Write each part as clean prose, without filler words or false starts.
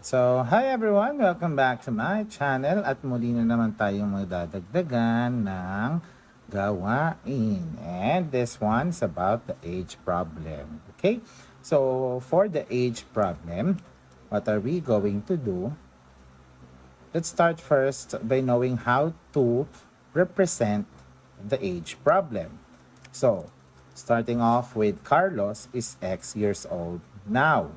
So, hi everyone! Welcome back to my channel at muli na naman tayong magdadagdagan ng gawain. And this one's about the age problem. Okay? So, for the age problem, what are we going to do? Let's start first by knowing how to represent the age problem. So, starting off with Carlos is X years old now.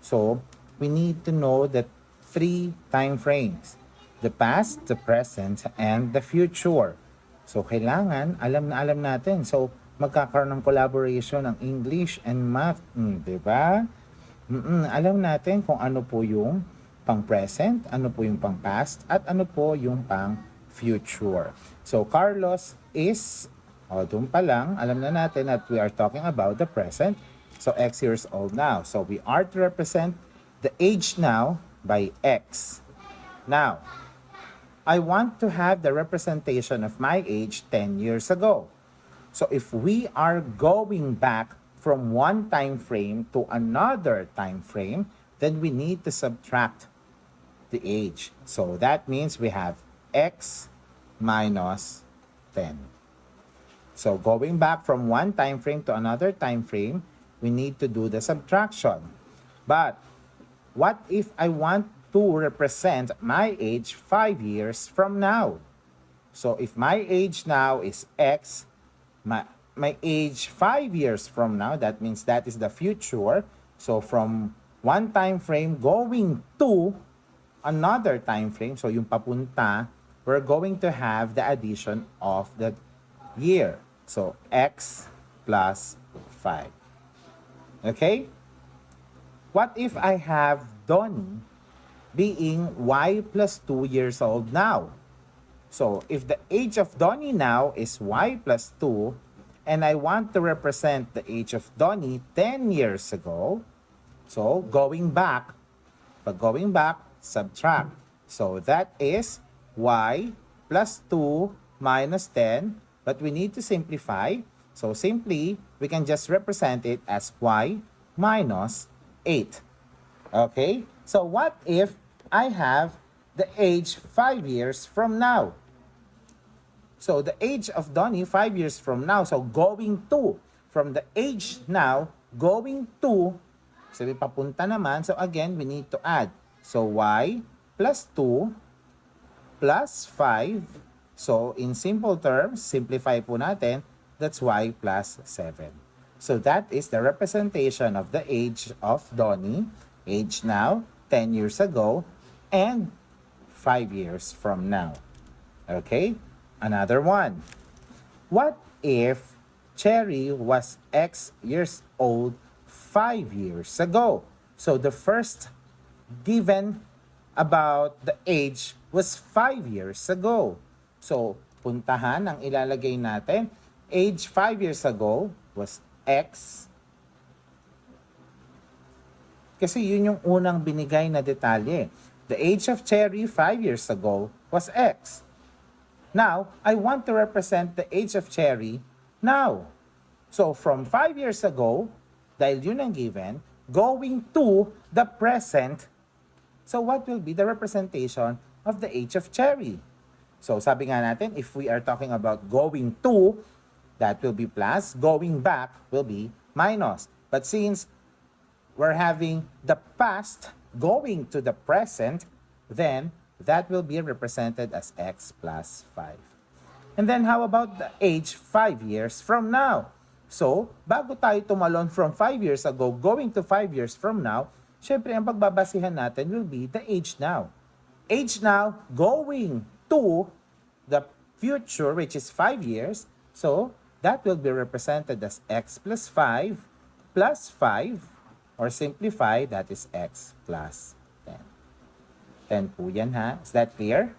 So, we need to know the three time frames: the past, the present, and the future. So, kailangan alam na alam natin. So, magkakaroon ng collaboration ng English and Math. Di ba? Alam natin kung ano po yung pang-present, ano po yung pang-past, at ano po yung pang-future. So, Carlos is, doon pa lang, alam na natin that we are talking about the present. So, X years old now. So, we are to represent the age now by X. Now, I want to have the representation of my age 10 years ago. So, if we are going back from one time frame to another time frame, then we need to subtract the age. So that means we have X minus 10. So going back from one time frame to another time frame, we need to do the subtraction. But what if I want to represent my age 5 years from now? So if my age now is X, my age 5 years from now, that means that is the future. So from one time frame going to another time frame, so yung papunta, we're going to have the addition of the year. So X plus 5. Okay? What if I have Donnie being Y plus 2 years old now? So if the age of Donnie now is Y plus 2, and I want to represent the age of Donnie 10 years ago, so going back, subtract. So that is Y plus 2 minus 10, but we need to simplify. So simply, we can just represent it as Y minus 8. Okay? So what if I have the age 5 years from now? So the age of Donnie 5 years from now. So going to, from the age now, going to, sabi papunta naman. So again, we need to add. So Y plus 2 plus 5. So in simple terms, simplify po natin, that's Y plus 7. So that is the representation of the age of Donnie, age now, 10 years ago, and 5 years from now. Okay? Another one. What if Cherry was X years old 5 years ago? So the first given about the age was 5 years ago. So puntahan ang ilalagay natin. Age 5 years ago was X. Kasi yun yung unang binigay na detalye. The age of Cherry 5 years ago was X. Now, I want to represent the age of Cherry now. So, from 5 years ago, dahil yun ang given, going to the present, so what will be the representation of the age of Cherry? So, sabi nga natin, if we are talking about going to, that will be plus, going back will be minus. But since we're having the past going to the present, then that will be represented as X plus 5. And then how about the age 5 years from now? So, bago tayo tumalon from 5 years ago going to 5 years from now, syempre ang pagbabasihan natin will be the age now. Age now going to the future, which is 5 years. So, that will be represented as X plus 5 plus 5, or simplify, that is X plus 10. 10 po yan ha. Is that clear?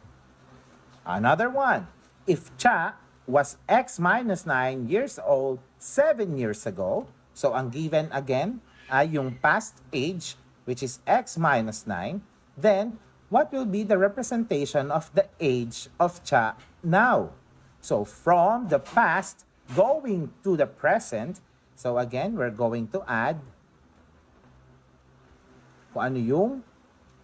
Another one. If Cha was X minus 9 years old 7 years ago, so ang given again ay yung past age, which is X minus 9, then what will be the representation of the age of Cha now? So from the past going to the present, so again, we're going to add kung ano yung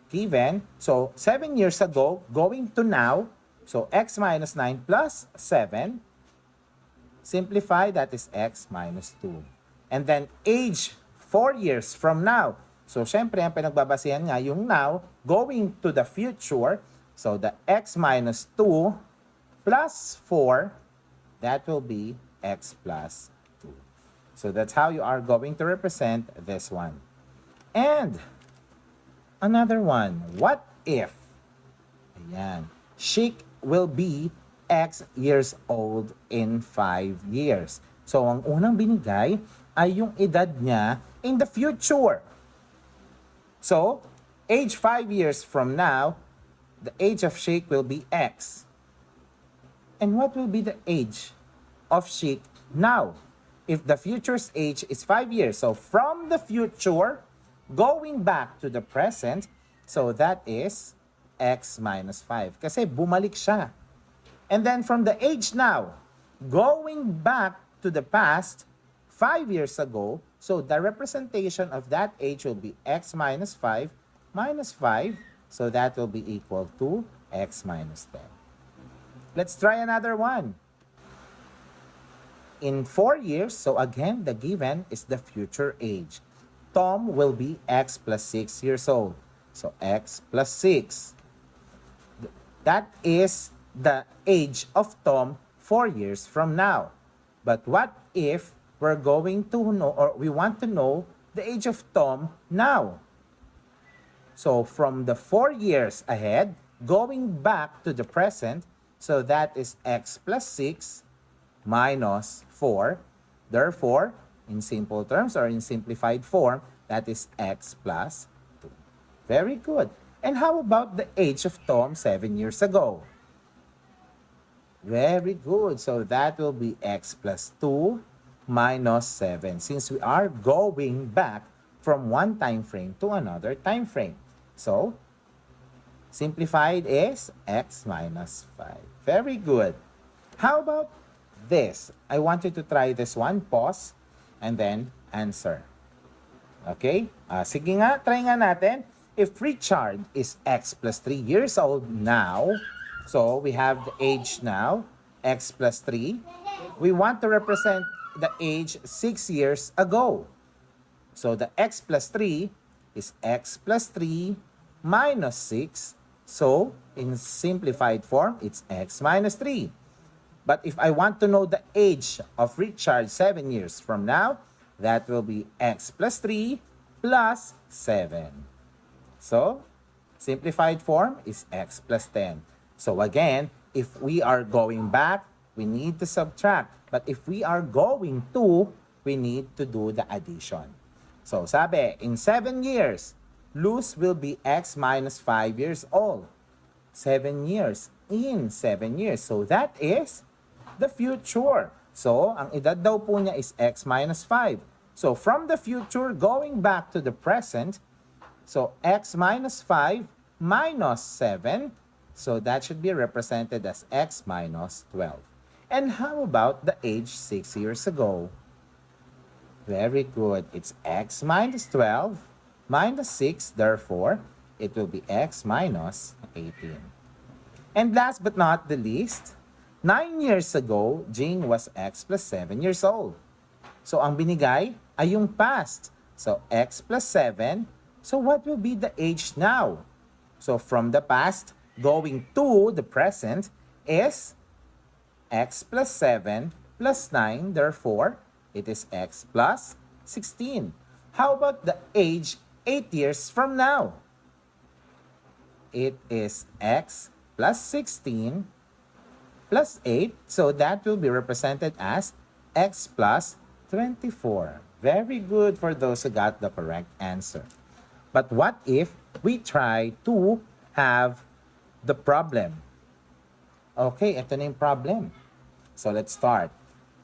given, so 7 years ago, going to now, so x minus 9 plus 7, simplify, that is x minus 2. And then age 4 years from now. So, syempre, ang pinagbabasihan nga yung now, going to the future. So, the x minus 2 plus 4, that will be x plus 2. So, that's how you are going to represent this one. And, another one, what if, ayan, Sheik will be X years old in 5 years. So, ang unang binigay ay yung edad niya in the future. So, age 5 years from now, the age of Sheik will be X. And what will be the age of Sheik now? If the future's age is 5 years, so from the future, going back to the present, so that is X minus 5. Kasi bumalik siya. And then from the age now, going back to the past, 5 years ago, so the representation of that age will be x minus 5 minus 5, so that will be equal to x minus 10. Let's try another one. In 4 years, so again, the given is the future age. Tom will be x plus 6 years old. So x plus 6. That is the age of Tom 4 years from now. But what if we're going to know, or we want to know, the age of Tom now? So from the 4 years ahead, going back to the present, so that is x plus 6 minus 4. Therefore, in simple terms or in simplified form, that is x plus 2. Very good. And how about the age of Tom 7 years ago? Very good. So that will be x plus 2 minus 7, since we are going back from one time frame to another time frame. So, simplified is x minus 5. Very good. How about this? I want you to try this one. Pause and then answer. Okay? Sige nga, try nga natin. If Richard is x plus 3 years old now, so we have the age now, x plus 3. We want to represent the age 6 years ago. So the x plus 3 is x plus 3 minus 6. So in simplified form, it's x minus 3. But if I want to know the age of Richard 7 years from now, that will be x plus 3 plus 7. So, simplified form is x plus 10. So again, if we are going back, we need to subtract. But if we are going to, we need to do the addition. So sabi, in 7 years, Luz will be x minus 5 years old. 7 years, in 7 years. So that is the future. So, ang edad daw po niya is x minus 5. So, from the future, going back to the present, so x minus 5 minus 7, so that should be represented as x minus 12. And how about the age 6 years ago? Very good. It's x minus 12 minus 6, therefore, it will be x minus 18. And last but not the least, 9 years ago, Jing was x plus 7 years old. So, ang binigay ay yung past. So, x plus 7. So, what will be the age now? So, from the past, going to the present is x plus 7 plus 9. Therefore, it is x plus 16. How about the age 8 years from now? It is x plus 16 plus 8. So, that will be represented as x plus 24. Very good for those who got the correct answer. But what if we try to have the problem? Okay, ito na yung problem. So let's start.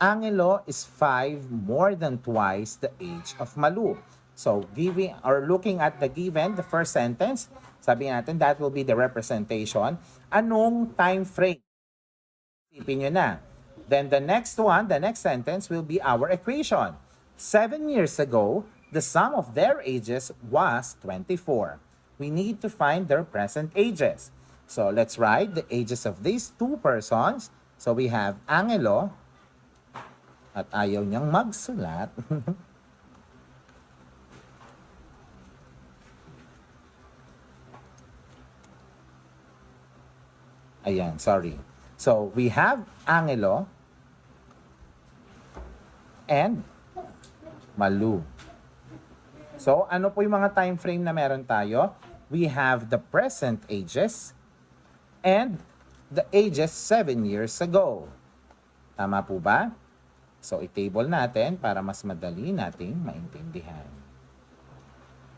Angelo is 5 more than twice the age of Malu. So giving or looking at the given, the first sentence, sabi natin that will be the representation. Anong time frame? Isipin nyo na. Then the next one, the next sentence will be our equation. 7 years ago, the sum of their ages was 24. we need to find their present ages. So let's write the ages of these two persons. So we have Angelo, at ayaw niyang magsulat. Ayan, sorry. So we have Angelo and Malu. So ano po yung mga time frame na meron tayo? We have the present ages and the ages 7 years ago. Tama po ba? So i-table natin para mas madali nating maintindihan.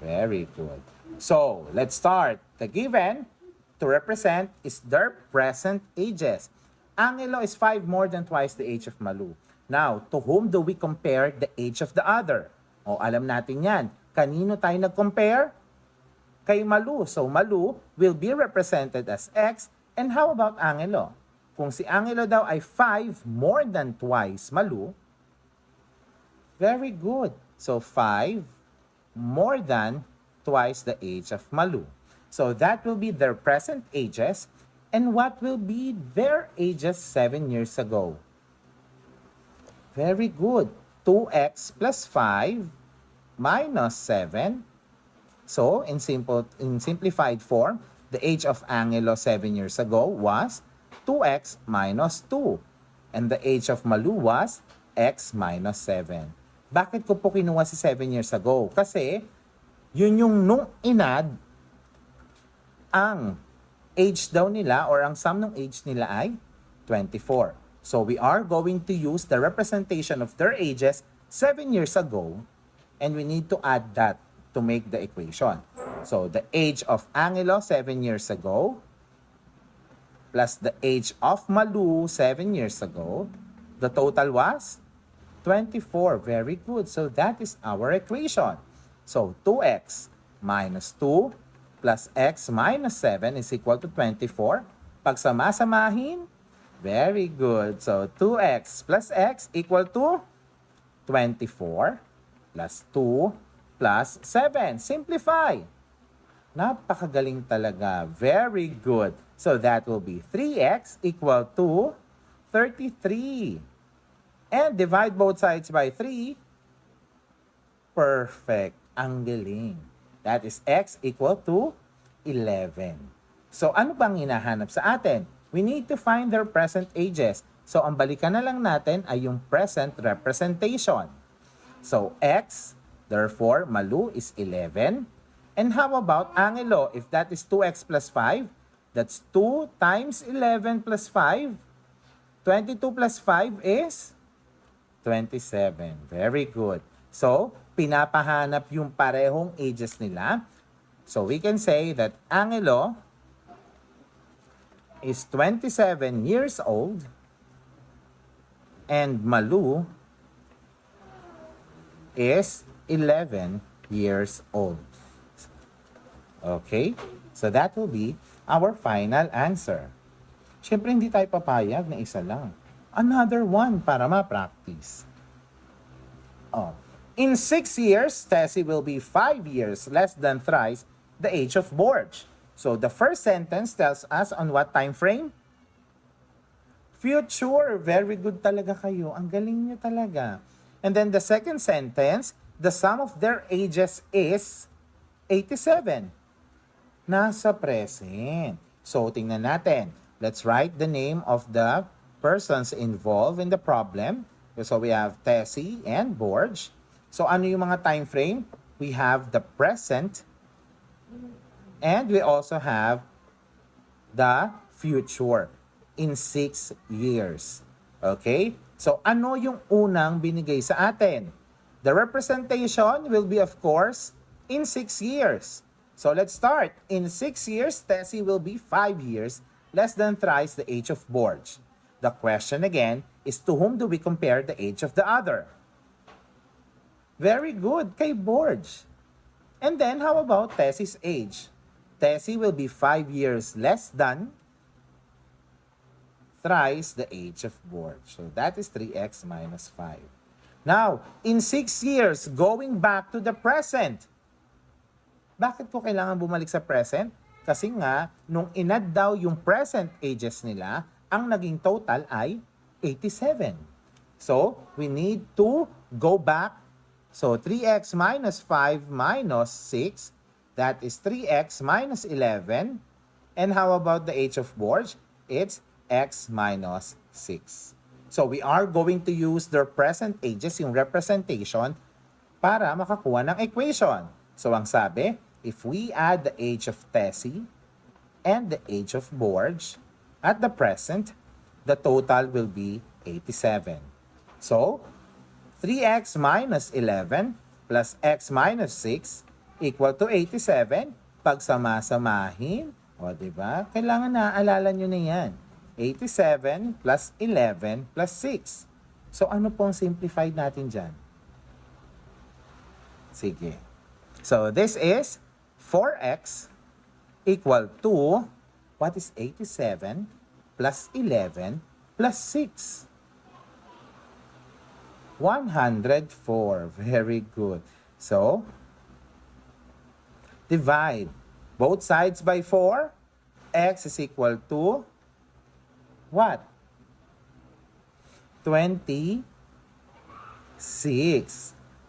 Very good. So let's start. The given to represent is their present ages. Angelo is 5 more than twice the age of Malu. Now, to whom do we compare the age of the other? O, alam natin yan. Kanino tayo nag-compare? Kay Malu. So, Malu will be represented as X. And how about Angelo? Kung si Angelo daw ay 5 more than twice Malu, very good. So, 5 more than twice the age of Malu. So that will be their present ages. And what will be their ages 7 years ago? Very good. 2x plus 5 minus 7. So in simplified form, the age of Angelo 7 years ago was 2x minus 2. And the age of Malu was x minus 7. Bakit ko po kinuha si 7 years ago? Kasi yun yung nung inad, ang age daw nila or ang sum ng age nila ay 24. So we are going to use the representation of their ages 7 years ago and we need to add that to make the equation. So the age of Angelo 7 years ago plus the age of Malu 7 years ago, the total was 24. Very good. So that is our equation. So 2x minus 2 plus x minus 7 is equal to 24. Pag sama-samahin, very good. So, 2x plus x equal to 24 plus 2 plus 7. Simplify. Napakagaling talaga. Very good. So, that will be 3x equal to 33. And divide both sides by 3. Perfect. Ang galing. That is x equal to 11. So, ano bang hinahanap sa atin? We need to find their present ages. So, ang balikan na lang natin ay yung present representation. So, x, therefore, Malu is 11. And how about Angelo? If that is 2x plus 5, that's 2 times 11 plus 5. 22 plus 5 is 27. Very good. So, pinapahanap yung parehong ages nila. So we can say that Angelo is 27 years old and Malu is 11 years old. Okay? So that will be our final answer. Siyempre hindi tayo papayag na isa lang. Another one para ma-practice. Oh. In 6 years, Tessie will be 5 years less than thrice the age of Borge. So the first sentence tells us on what time frame? Future. Very good talaga kayo. Ang galing niyo talaga. And then the second sentence, the sum of their ages is 87. Nasa present. So tingnan natin. Let's write the name of the persons involved in the problem. So we have Tessie and Borge. So ano yung mga time frame? We have the present and we also have the future in 6 years. Okay? So ano yung unang binigay sa atin? The representation will be, of course, in 6 years. So let's start. In 6 years, Tessie will be 5 years less than thrice the age of Borge. The question again is, to whom do we compare the age of the other? Very good, kay Borge. And then, how about Tessie's age? Tessie will be 5 years less than thrice the age of Borge. So that is 3x minus 5. Now, in 6 years, going back to the present, Bakit ko kailangan bumalik sa present? Kasi nga, nung inad daw yung present ages nila, ang naging total ay 87. So, we need to go back. So, 3x minus 5 minus 6, that is 3x minus 11. And how about the age of Borge? It's x minus 6. So, we are going to use their present ages, yung representation, para makakuha ng equation. So, ang sabi, if we add the age of Tessie and the age of Borge at the present, the total will be 87. So, 3x minus 11 plus x minus 6 equal to 87. Pagsama-samahin, o diba? Kailangan naaalala nyo na yan. 87 plus 11 plus 6. So, ano pong simplified natin dyan? Sige. So, this is 4x equal to, what is 87 plus 11 plus 6? 104. Very good. So, divide both sides by 4. X is equal to what? 26.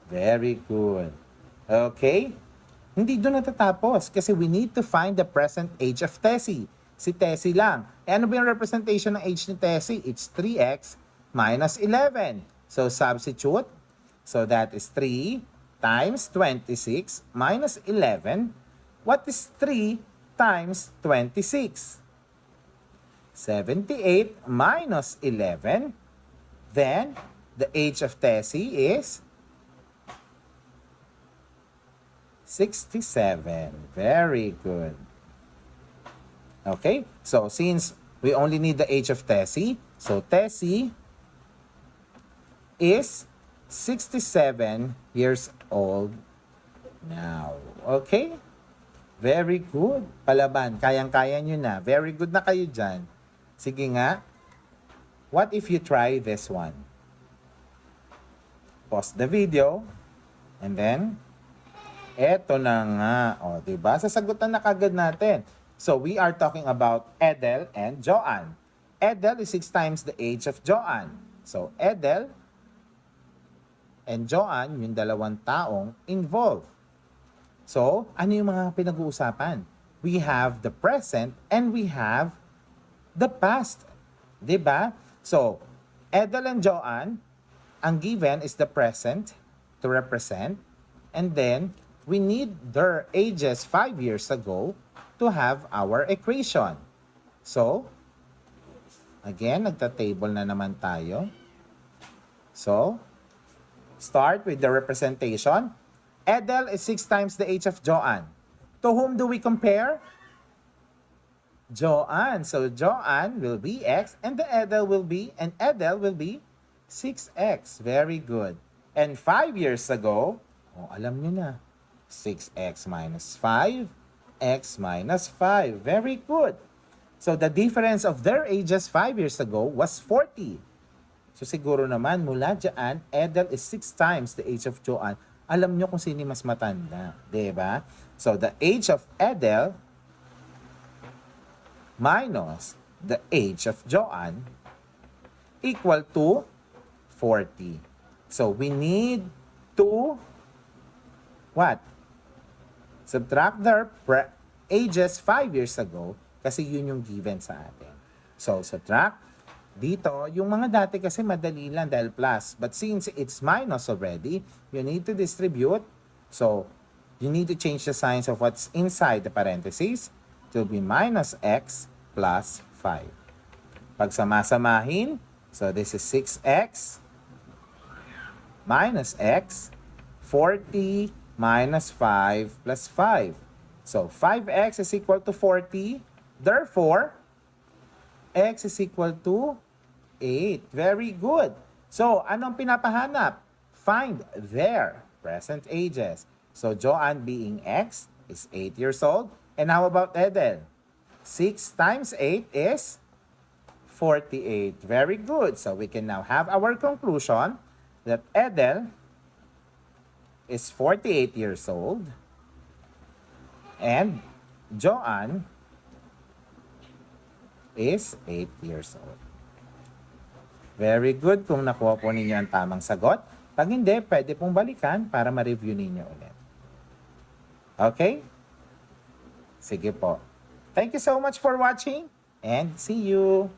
Very good. Okay? Hindi doon natatapos kasi we need to find the present age of Tessie. Si Tessie lang. E ano ba yung representation ng age ni Tessie? It's 3x minus 11. So, substitute. So, that is 3 times 26 minus 11. What is 3 times 26? 78 minus 11. Then, the age of Tessie is 67. Very good. Okay? So, since we only need the age of Tessie, so Tessie is 67 years old now. Okay? Very good. Palaban, kayang-kaya nyo na. Very good na kayo dyan. Sige nga. What if you try this one? Pause the video. And then, eto na nga. O, diba? Sasagutan na kagad natin. So, we are talking about Edel and Joanne. Edel is 6 times the age of Joanne. So, Edel and Joanne, yung dalawang taong involved. So, ano yung mga pinag-uusapan? We have the present and we have the past. Diba? So, Edel and Joanne, ang given is the present to represent. And then, we need their ages 5 years ago to have our equation. So, again, nagta-table na naman tayo. So, start with the representation. Edel is 6 times the age of Joanne. To whom do we compare? Joanne. So, Joanne will be X and Edel will be 6X. Very good. And 5 years ago, alam nyo na, 6X minus 5, X minus 5. Very good. So, the difference of their ages 5 years ago was 40. So, siguro naman, mula dyan, Edel is 6 times the age of Joanne. Alam nyo kung sino mas matanda. Diba? So, the age of Edel minus the age of Joanne equal to 40. So, we need to what? Subtract their ages 5 years ago kasi yun yung given sa atin. So, subtract. Dito, yung mga dati kasi madali lang dahil plus. But since it's minus already, you need to distribute. So, you need to change the signs of what's inside the parentheses. It will be minus x plus 5. Pagsama-samahin, so this is 6x minus x, 40 minus 5 plus 5. So, 5x is equal to 40. Therefore, x is equal to 8. Very good. So, anong pinapahanap? Find their present ages. So, Joanne being x is 8 years old. And how about Edel? 6 times 8 is 48. Very good. So, we can now have our conclusion that Edel is 48 years old And Joanne is 8 years old. Very good kung nakuha po ninyo ang tamang sagot. Pag hindi, pwede pong balikan para ma-review ninyo ulit. Okay? Sige po. Thank you so much for watching and see you!